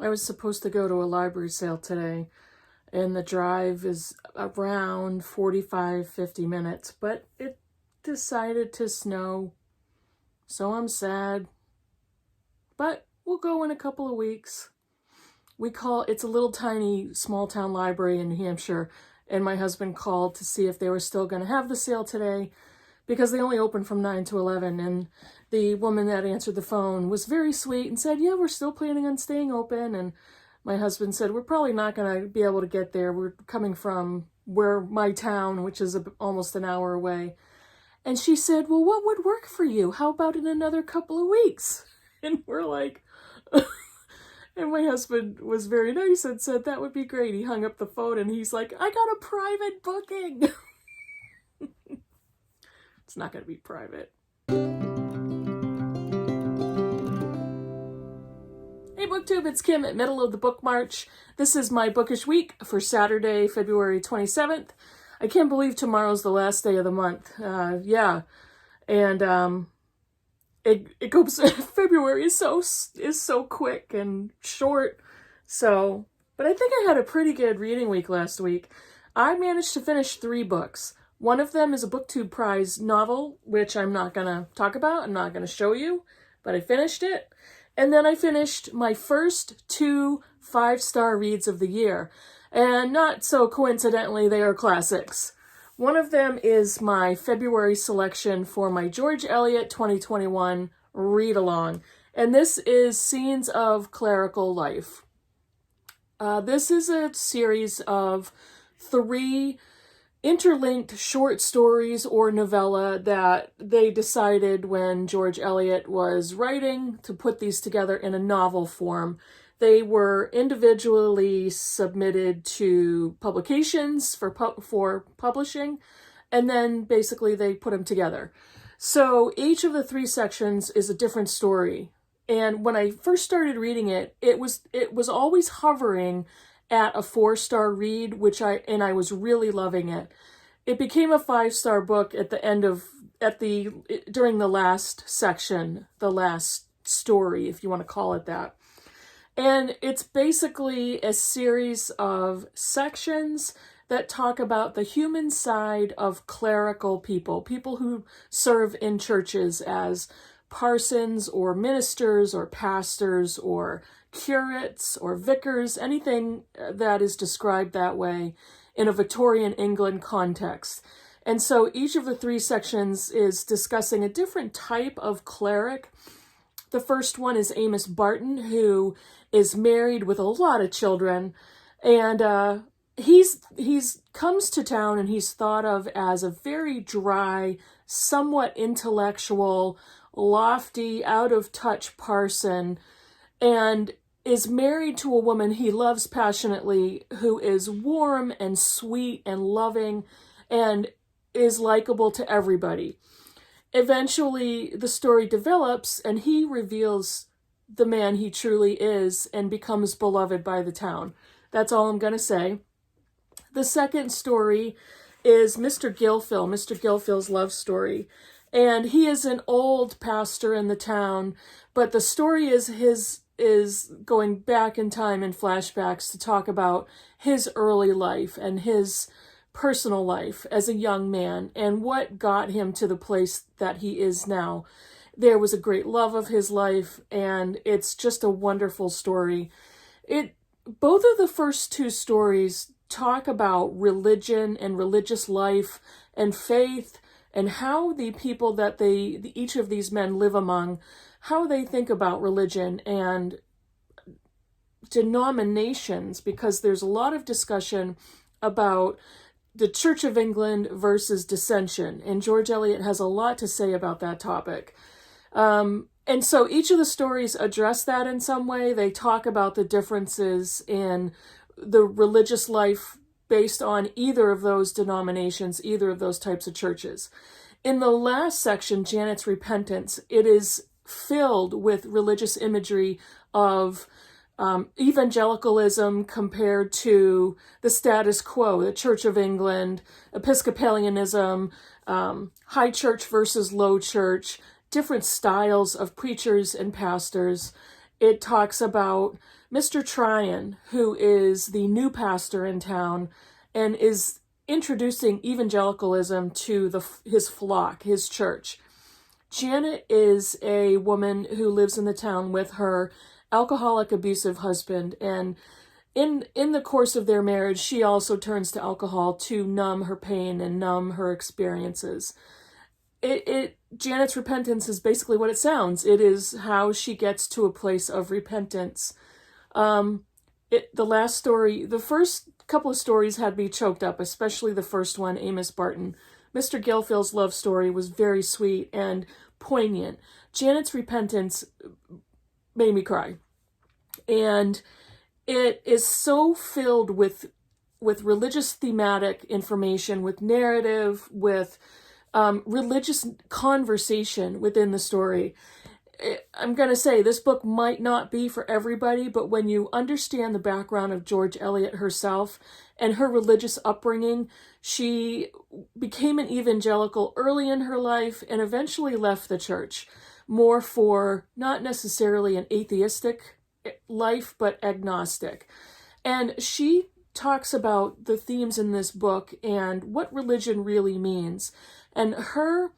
I was supposed to go to a library sale today, and the drive is around 45-50 minutes, but it decided to snow, so I'm sad. But we'll go in a couple of weeks. It's a little tiny small town library in New Hampshire, and my husband called to see if they were still going to have the sale today, because they only open from 9 to 11, and the woman that answered the phone was very sweet and said, yeah, we're still planning on staying open. And my husband said, we're probably not going to be able to get there. We're coming from my town, which is almost an hour away. And she said, well, what would work for you? How about in another couple of weeks? And we're like, and my husband was very nice and said, that would be great. He hung up the phone and he's like, I got a private booking. It's not going to be private. Hey Booktube, it's Kim at Middle of the Book March. This is my Bookish week for Saturday, February 27th. I can't believe tomorrow's the last day of the month. Yeah. And it goes, February is so quick and short. So, but I think I had a pretty good reading week last week. I managed to finish 3 books. One of them is a Booktube Prize novel, which I'm not going to talk about. I'm not going to show you, but I finished it. And then I finished my first 2 5-star reads of the year. And not so coincidentally, they are classics. One of them is my February selection for my George Eliot 2021 read-along. And this is Scenes of Clerical Life. This is a series of 3 interlinked short stories or novella that they decided when George Eliot was writing to put these together in a novel form. They were individually submitted to publications for publishing, and then basically they put them together. So each of the 3 sections is a different story. And when I first started reading it, it was always hovering at a 4-star read, I was really loving it. It became a 5-star book at the end during the last section, the last story, if you want to call it that. And it's basically a series of sections that talk about the human side of clerical people who serve in churches as parsons or ministers or pastors or curates or vicars, anything that is described that way in a Victorian England context. And so each of the 3 sections is discussing a different type of cleric. The first one is Amos Barton, who is married with a lot of children, and he's comes to town and he's thought of as a very dry, somewhat intellectual, lofty, out-of-touch parson, and is married to a woman he loves passionately who is warm and sweet and loving and is likable to everybody. Eventually, the story develops and he reveals the man he truly is and becomes beloved by the town. That's all I'm going to say. The second story is Mr. Gilfil's love story. And he is an old pastor in the town, but the story is going back in time in flashbacks to talk about his early life and his personal life as a young man and what got him to the place that he is now. There was a great love of his life, and it's just a wonderful story. Both of the first 2 stories talk about religion and religious life and faith and how the people that each of these men live among, how they think about religion and denominations, because there's a lot of discussion about the Church of England versus dissension, and George Eliot has a lot to say about that topic. And so each of the stories address that in some way. They talk about the differences in the religious life based on either of those denominations, either of those types of churches. In the last section, Janet's Repentance, it is filled with religious imagery of evangelicalism compared to the status quo, the Church of England, Episcopalianism, high church versus low church, different styles of preachers and pastors. it talks about Mr. Tryon, who is the new pastor in town and is introducing evangelicalism to his flock, his church. Janet is a woman who lives in the town with her alcoholic, abusive husband, and in the course of their marriage, she also turns to alcohol to numb her pain and numb her experiences. Janet's repentance is basically what it sounds. It is how she gets to a place of repentance. The last story, the first couple of stories had me choked up, especially the first one, Amos Barton. Mr. Gilfield's love story was very sweet and poignant. Janet's repentance made me cry. And it is so filled with religious thematic information, with narrative, with religious conversation within the story. I'm going to say this book might not be for everybody, but when you understand the background of George Eliot herself and her religious upbringing, she became an evangelical early in her life and eventually left the church, more for not necessarily an atheistic life, but agnostic. And she talks about the themes in this book and what religion really means. And her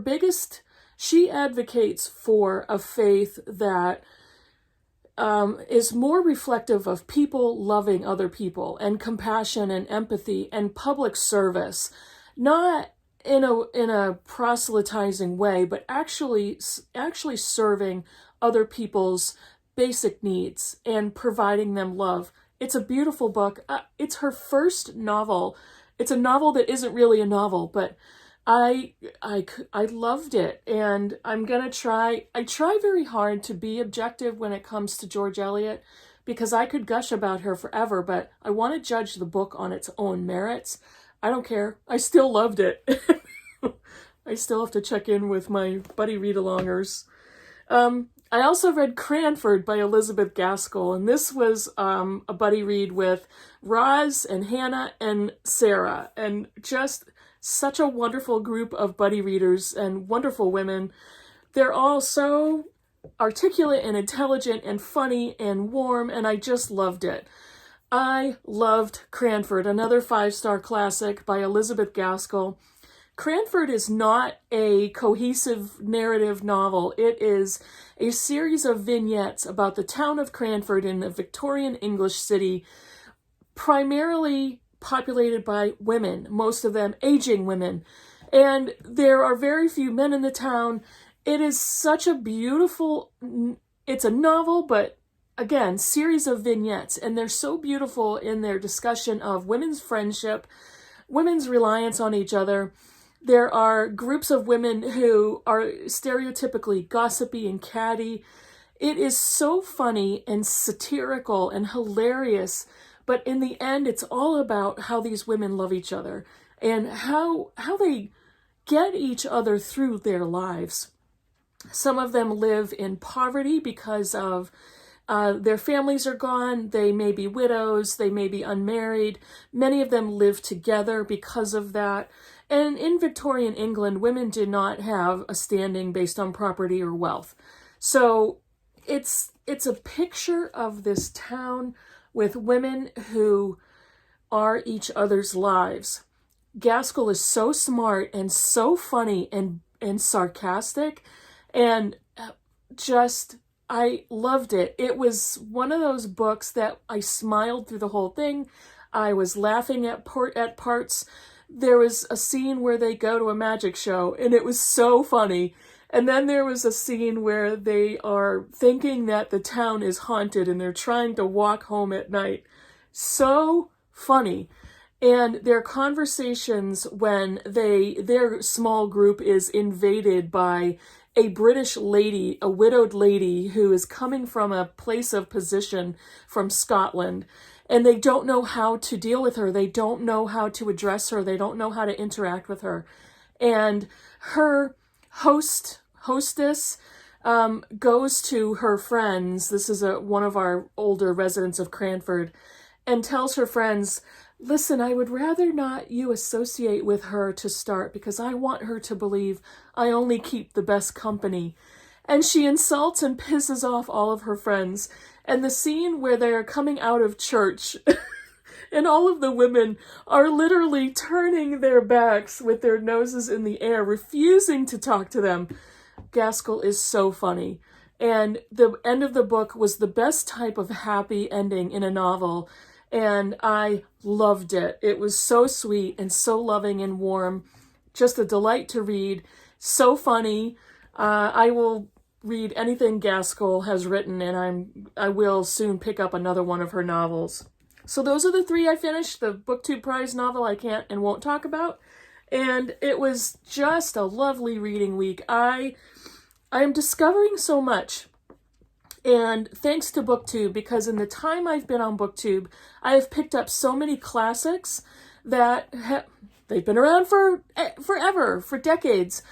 biggest, she advocates for a faith that is more reflective of people loving other people and compassion and empathy and public service, not in a proselytizing way, but actually serving other people's basic needs and providing them love. It's a beautiful book. It's her first novel. It's a novel that isn't really a novel, but I loved it, and I try very hard to be objective when it comes to George Eliot, because I could gush about her forever, but I want to judge the book on its own merits. I don't care. I still loved it. I still have to check in with my buddy read-alongers. I also read Cranford by Elizabeth Gaskell, and this was a buddy read with Roz and Hannah and Sarah, and just such a wonderful group of buddy readers and wonderful women. They're all so articulate and intelligent and funny and warm, and I just loved it. I loved Cranford, another 5-star classic by Elizabeth Gaskell. Cranford is not a cohesive narrative novel. It is a series of vignettes about the town of Cranford in a Victorian English city, primarily populated by women, most of them aging women. And there are very few men in the town. It is such a beautiful, it's a novel, but again, series of vignettes. And they're so beautiful in their discussion of women's friendship, women's reliance on each other. There are groups of women who are stereotypically gossipy and catty. It is so funny and satirical and hilarious, but in the end, it's all about how these women love each other and how they get each other through their lives. Some of them live in poverty because of their families are gone. They may be widows. They may be unmarried. Many of them live together because of that. And in Victorian England, women did not have a standing based on property or wealth. So it's a picture of this town with women who are each other's lives. Gaskell is so smart and so funny and sarcastic, and just, I loved it. It was one of those books that I smiled through the whole thing. I was laughing at parts. There was a scene where they go to a magic show, and it was so funny. And then there was a scene where they are thinking that the town is haunted, and they're trying to walk home at night. So funny. And their conversations when their small group is invaded by a British lady, a widowed lady who is coming from a place of position from Scotland. And they don't know how to deal with her. They don't know how to address her. They don't know how to interact with her. And her hostess goes to her friends. This is one of our older residents of Cranford, and tells her friends, listen, I would rather not you associate with her to start, because I want her to believe I only keep the best company. and she insults and pisses off all of her friends. And the scene where they're coming out of church and all of the women are literally turning their backs with their noses in the air, refusing to talk to them. Gaskell is so funny. And the end of the book was the best type of happy ending in a novel, and I loved it. It was so sweet and so loving and warm. Just a delight to read. So funny. I will read anything Gaskell has written, and I will soon pick up another one of her novels. So those are the three I finished. The Booktube Prize novel I can't and won't talk about. And it was just a lovely reading week. I am discovering so much. And thanks to Booktube, because in the time I've been on Booktube, I have picked up so many classics that they've been around for forever, for decades.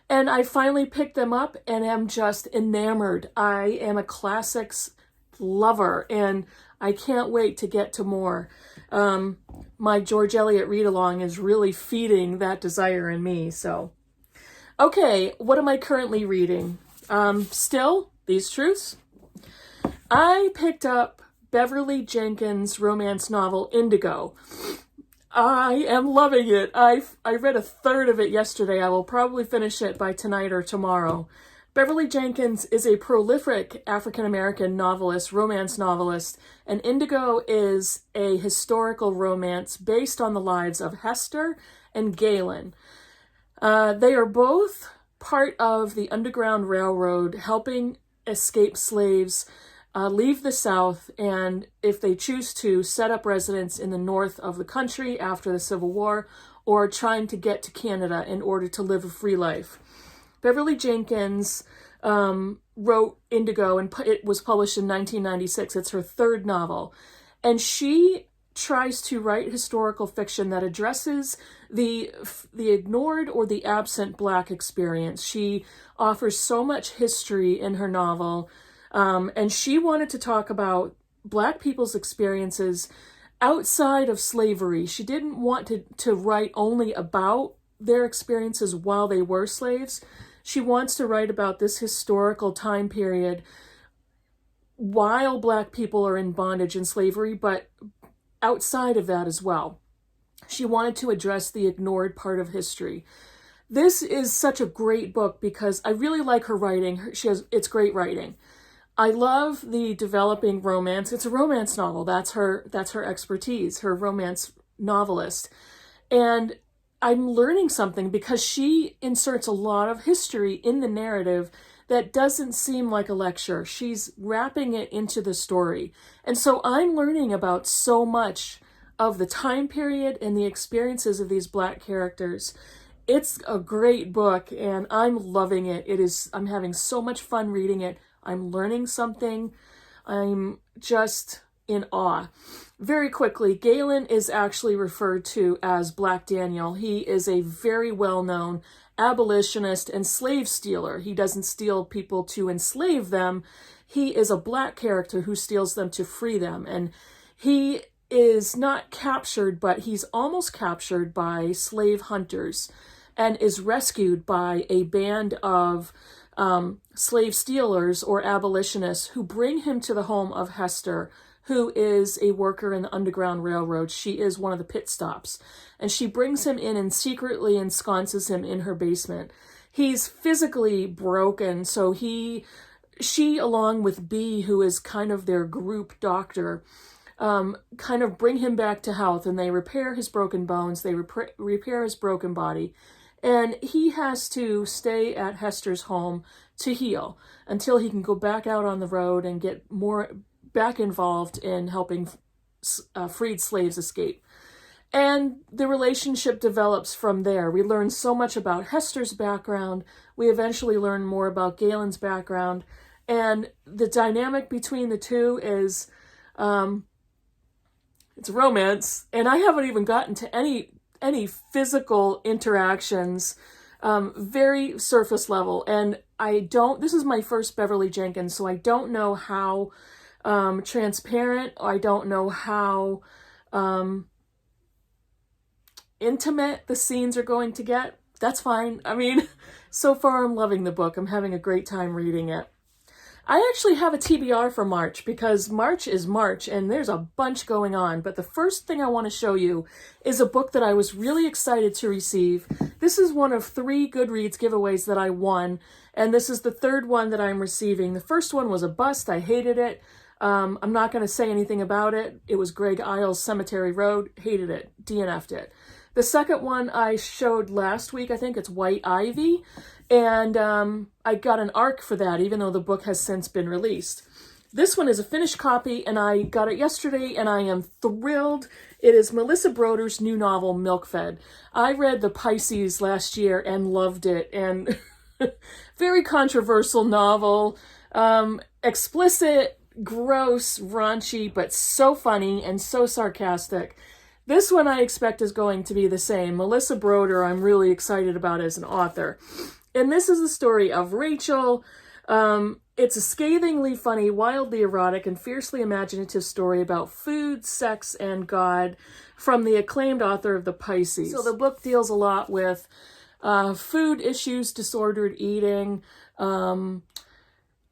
And I finally picked them up and am just enamored. I am a classics lover, and I can't wait to get to more. My George Eliot read-along is really feeding that desire in me. So, okay, what am I currently reading? Still, These Truths. I picked up Beverly Jenkins' romance novel, Indigo. I am loving it. I read a third of it yesterday. I will probably finish it by tonight or tomorrow. Beverly Jenkins is a prolific African-American novelist, romance novelist, and Indigo is a historical romance based on the lives of Hester and Galen. They are both part of the Underground Railroad, helping escaped slaves leave the South, and if they choose to, set up residence in the north of the country after the Civil War, or trying to get to Canada in order to live a free life. Beverly Jenkins wrote Indigo, and it was published in 1996. It's her third novel. And she tries to write historical fiction that addresses the ignored or the absent Black experience. She offers so much history in her novel. And she wanted to talk about Black people's experiences outside of slavery. She didn't want to write only about their experiences while they were slaves. She wants to write about this historical time period while Black people are in bondage and slavery, but outside of that as well. She wanted to address the ignored part of history. This is such a great book because I really like her writing. It's great writing. I love the developing romance. It's a romance novel. That's her expertise, her romance novelist. And I'm learning something because she inserts a lot of history in the narrative that doesn't seem like a lecture. She's wrapping it into the story. And so I'm learning about so much of the time period and the experiences of these Black characters. It's a great book and I'm loving it. I'm having so much fun reading it. I'm learning something. I'm just in awe. Very quickly, Galen is actually referred to as Black Daniel. He is a very well-known abolitionist and slave stealer. He doesn't steal people to enslave them. He is a Black character who steals them to free them. And he is not captured, but he's almost captured by slave hunters and is rescued by a band of slave stealers or abolitionists who bring him to the home of Hester, who is a worker in the Underground Railroad. She is one of the pit stops. And she brings him in and secretly ensconces him in her basement. He's physically broken, so she, along with B, who is kind of their group doctor, kind of bring him back to health, and they repair his broken bones, they repair his broken body. And he has to stay at Hester's home to heal until he can go back out on the road and get more back involved in helping freed slaves escape. And the relationship develops from there. We learn so much about Hester's background. We eventually learn more about Galen's background. And the dynamic between the two is, it's romance. And I haven't even gotten to any physical interactions, very surface level. And this is my first Beverly Jenkins, so I don't know how transparent, I don't know how intimate the scenes are going to get. that's fine. I mean, so far I'm loving the book. I'm having a great time reading it. I actually have a TBR for March because March is March and there's a bunch going on. But the first thing I want to show you is a book that I was really excited to receive. This is one of 3 Goodreads giveaways that I won, and this is the 3rd one that I'm receiving. The first one was a bust. I hated it. I'm not going to say anything about it. It was Greg Isles' Cemetery Road. Hated it. DNF'd it. The second one I showed last week, I think it's White Ivy, and I got an ARC for that, even though the book has since been released. This one is a finished copy, and I got it yesterday, and I am thrilled. It is Melissa Broder's new novel, Milkfed. I read The Pisces last year and loved it, and very controversial novel, explicit, gross, raunchy, but so funny and so sarcastic. This one I expect is going to be the same. Melissa Broder, I'm really excited about as an author. And this is the story of Rachel. It's a scathingly funny, wildly erotic, and fiercely imaginative story about food, sex, and God from the acclaimed author of The Pisces. So the book deals a lot with food issues, disordered eating.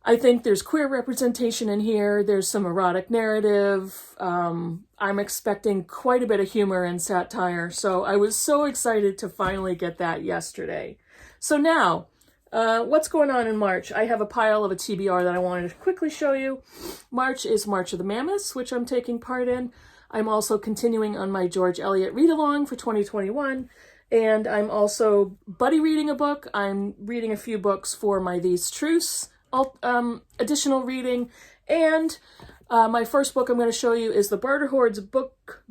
I think there's queer representation in here. There's some erotic narrative. I'm expecting quite a bit of humor and satire. So I was so excited to finally get that yesterday. So now, what's going on in March? I have a pile of a TBR that I wanted to quickly show you. March is March of the Mammoths, which I'm taking part in. I'm also continuing on my George Eliot read-along for 2021. And I'm also buddy reading a book. I'm reading a few books for my These Truths additional reading. And my first book I'm going to show you is the Barter Horde's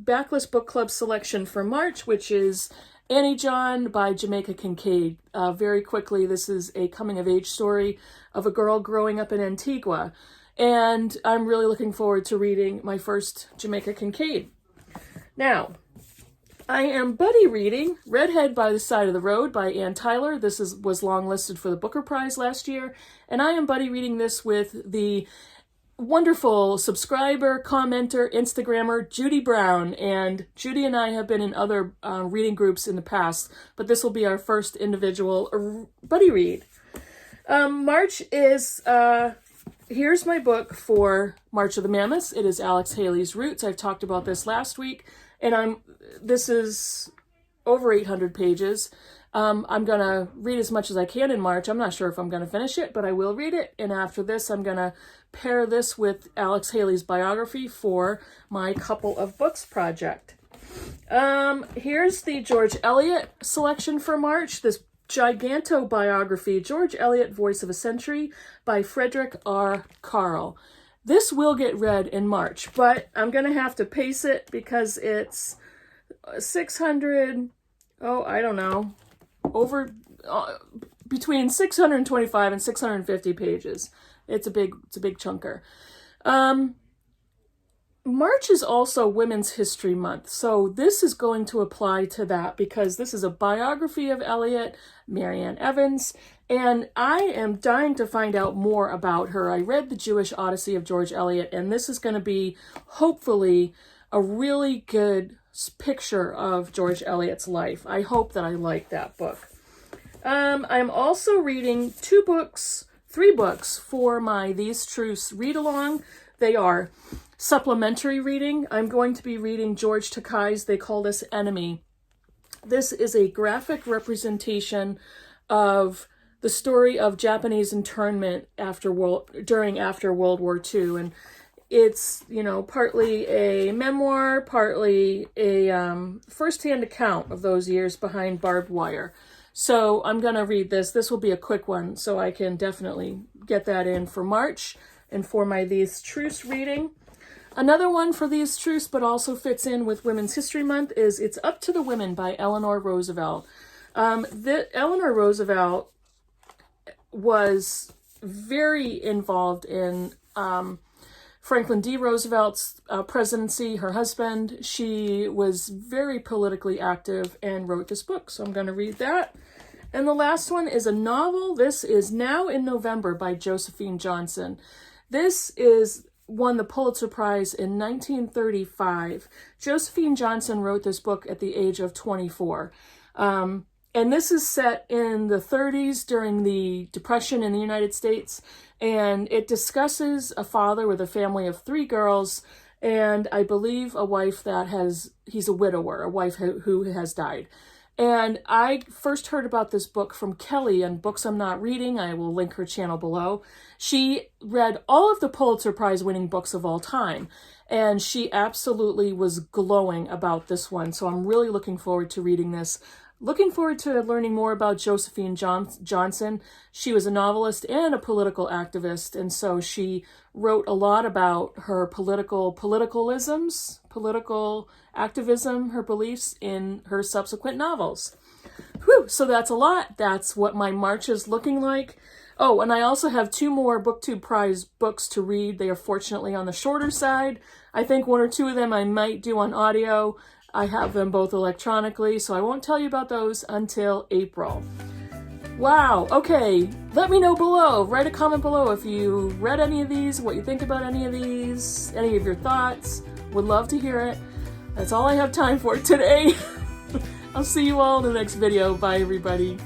Backlist Book Club selection for March, which is Annie John by Jamaica Kincaid. Very quickly, this is a coming-of-age story of a girl growing up in Antigua. And I'm really looking forward to reading my first Jamaica Kincaid. Now, I am buddy reading Redhead by the Side of the Road by Ann Tyler. This was longlisted for the Booker Prize last year. And I am buddy reading this with the wonderful subscriber, commenter, Instagrammer, Judy Brown. And Judy and I have been in other reading groups in the past, but this will be our first individual buddy read. March is, here's my book for March of the Mammoths. It is Alex Haley's Roots. I've talked about this last week. And this is over 800 pages. I'm going to read as much as I can in March. I'm not sure if I'm going to finish it, but I will read it. And after this, I'm going to pair this with Alex Haley's biography for my Couple of Books project. Here's the George Eliot selection for March. This giganto biography, George Eliot, Voice of a Century by Frederick R. Carl. This will get read in March, but I'm going to have to pace it because it's 600, I don't know, between 625 and 650 pages. It's a big chunker. March is also Women's History Month, so this is going to apply to that because this is a biography of Eliot, Marianne Evans, and I am dying to find out more about her. I read The Jewish Odyssey of George Eliot, and this is going to be, hopefully, a really good picture of George Eliot's life. I hope that I like that book. I'm also reading 3 books for my These Truths read-along. They are supplementary reading. I'm going to be reading George Takei's They Called Us Enemy. This is a graphic representation of the story of Japanese internment after World War II. And it's, partly a memoir, partly a first-hand account of those years behind barbed wire. So I'm going to read this. This will be a quick one, so I can definitely get that in for March and for my These Truths reading. Another one for These Truths, but also fits in with Women's History Month, is It's Up to the Women by Eleanor Roosevelt. Eleanor Roosevelt was very involved in Franklin D. Roosevelt's presidency, her husband. She was very politically active and wrote this book, so I'm going to read that. And the last one is a novel. This is Now in November by Josephine Johnson. This won the Pulitzer Prize in 1935. Josephine Johnson wrote this book at the age of 24. And this is set in the 30s during the Depression in the United States. And it discusses a father with a family of 3 girls, and I believe a wife he's a widower, a wife who has died. And I first heard about this book from Kelly on Books I'm Not Reading. I will link her channel below. She read all of the Pulitzer Prize winning books of all time, and she absolutely was glowing about this one. So I'm really looking forward to reading this. Looking forward to learning more about Josephine Johnson. She was a novelist and a political activist, and so she wrote a lot about her political activism, her beliefs in her subsequent novels. Whew, so that's a lot. That's what my March is looking like. Oh, and I also have 2 more Booktube Prize books to read. They are fortunately on the shorter side. I think 1 or 2 of them I might do on audio. I have them both electronically, so I won't tell you about those until April. Wow, okay. Let me know below. Write a comment below if you read any of these, what you think about any of these, any of your thoughts. Would love to hear it. That's all I have time for today. I'll see you all in the next video. Bye, everybody.